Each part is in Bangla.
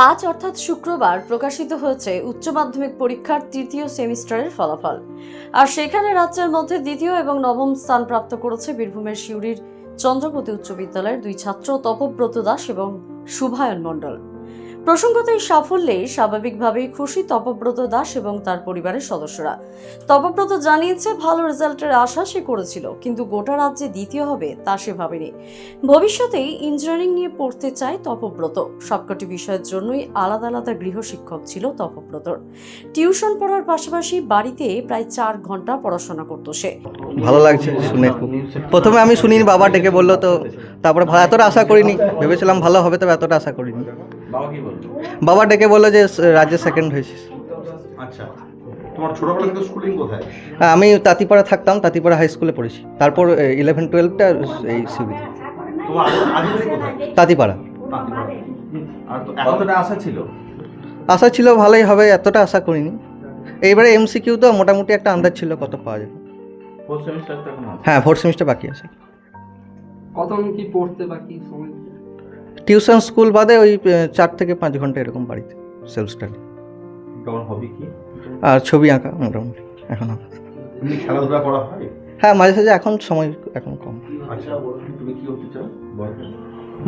আজ অর্থাৎ শুক্রবার প্রকাশিত হয়েছে উচ্চ মাধ্যমিক পরীক্ষার তৃতীয় সেমিস্টারের ফলাফল। আর সেখানে রাজ্যের মধ্যে দ্বিতীয় এবং নবম স্থান প্রাপ্ত করেছে বীরভূমের সিউড়ির চন্দ্রপতি উচ্চ বিদ্যালয়ের দুই ছাত্র তপব্রত দাস এবং শুভায়ন মণ্ডল। প্রসঙ্গত এই সাফল্যে স্বাভাবিকভাবেই খুশি তপব্রত দাস এবং তার পরিবারের সদস্যরা। তপব্রত জানিয়েছে, ভালো রেজাল্টের আশা সে করেছিল, কিন্তু গোটা রাজ্যে দ্বিতীয় হবে তা সে ভাবেনি। ভবিষ্যতেই ইঞ্জিনিয়ারিং নিয়ে পড়তে চায় তপব্রত। সবকটি বিষয়ের জন্যই আলাদা আলাদা গৃহশিক্ষক ছিল তপব্রতর। টিউশন পড়ার পাশাপাশি বাড়িতে প্রায় 4 ঘন্টা পড়াশোনা করত সে। ভালো লাগছে শুনে খুব। প্রথমে আমি শুনিনি, বাবা ডেকে বললো, তো তারপরে এতটা আশা করিনি, ভেবেছিলাম ভালো হবে, তবে এতটা আশা করিনি। বাবা ডেকে বললো যে রাজ্যে সেকেন্ড হয়েছিস। আচ্ছা, তোমার ছোটবেলা থেকে স্কুলিং কোথায়? আমি তাঁতিপাড়া থাকতাম, তাঁতিপাড়া হাই স্কুলে পড়েছি। তারপর 11-12টা এই সিবিতে। তোমার আদিবাড়ি কোথায়? তাঁতিপাড়া। তাঁতিপাড়া। আর তো এতটা আশা ছিল? আশা ছিল ভালোই হবে, এতটা আশা করিনি। এইবারে এমসিকিউ তো মোটামুটি একটা আন্দাজ ছিল কত পাওয়া যাবে। ফোর্থ সেমিস্টার তো এখন আছে। হ্যাঁ, 4th সেমিস্টার বাকি আছে। কত কি পড়তে বাকি সময়? টিউশন স্কুল বাদে ওই 4 থেকে 5 ঘন্টা এরকম বাড়িতে সেলফ স্টাডি। তোমার হবি কি? আর ছবি আঁকা মোটামুটি এখন আঁকা। এমনি খেলাধুলা করা হয়? হ্যাঁ, মাঝে সাঝে, এখন সময় এখন কম। আচ্ছা, তুমি কি হতে চাও বড় হয়ে?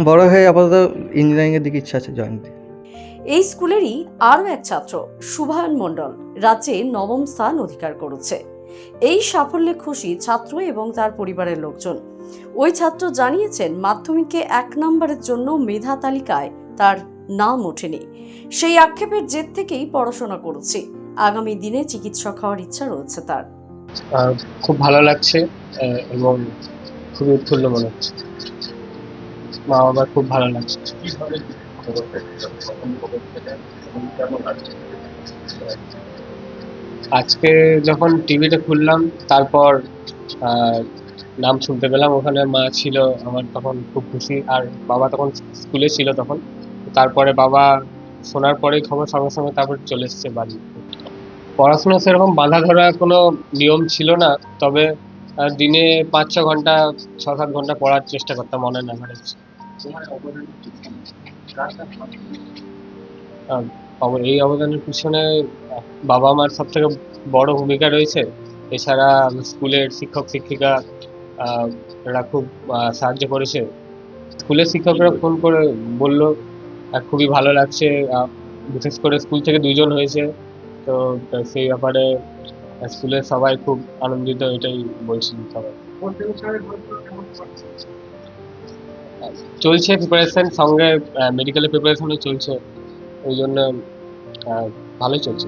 বড় হয়ে আপাতত ইঞ্জিনিয়ারিংয়ের দিকে ইচ্ছা আছে, জয়েন দিতে। এই স্কুলেরই আরও এক ছাত্র শুভায়ন মণ্ডল রাজ্যে নবম স্থান অধিকার করেছে। এই সাফল্যে খুশি ছাত্র এবং তার পরিবারের লোকজন। ওই ছাত্র জানিয়েছেন, মাধ্যমিকে 1 নম্বরের জন্য মেধা তালিকায় তার নাম ওঠেনি। সেই আক্ষেপের জেদ থেকেই পড়াশোনা করেছে। আগামী দিনে চিকিৎসক হওয়ার ইচ্ছা রয়েছে তার। খুব ভালো লাগছে এবং খুবই উৎফুল্ল মনে হচ্ছে। মা বাবার খুব ভালো লাগছে। আজকে যখন টিভিটা খুললাম, তারপর নাম শুনতে পেলাম, ওখানে মা ছিল আমার, তখন খুব খুশি। আর বাবা তখন স্কুলে ছিল তখন। তারপরে বাবা শোনার পরেই খবর সঙ্গে সঙ্গে তারপর চলে এসেছে বাড়ি। পড়াশোনা সেরকম বাঁধা ধরা কোনো নিয়ম ছিল না, তবে দিনে 5-6 ঘন্টা 6-7 ঘন্টা পড়ার চেষ্টা করতাম অনলাইন অ্যাভারেজ। এই অবদানের পিছনে বাবা মার সব থেকে বড় ভূমিকা রয়েছে। এছাড়া স্কুলের শিক্ষক শিক্ষিকা এরা খুব সাহায্য করেছে। স্কুলের শিক্ষকরা ফোন করে বলল খুবই ভালো লাগছে, বিশেষ করে স্কুল থেকে 2 জন হয়েছে, তো সেই ব্যাপারে স্কুলের সবাই খুব আনন্দিত, এটাই বলছি সবাই। চলছে প্রিপারেশন, সঙ্গে মেডিকেলের প্রিপারেশনও চলছে, ওই জন্য ভালোই চলছে।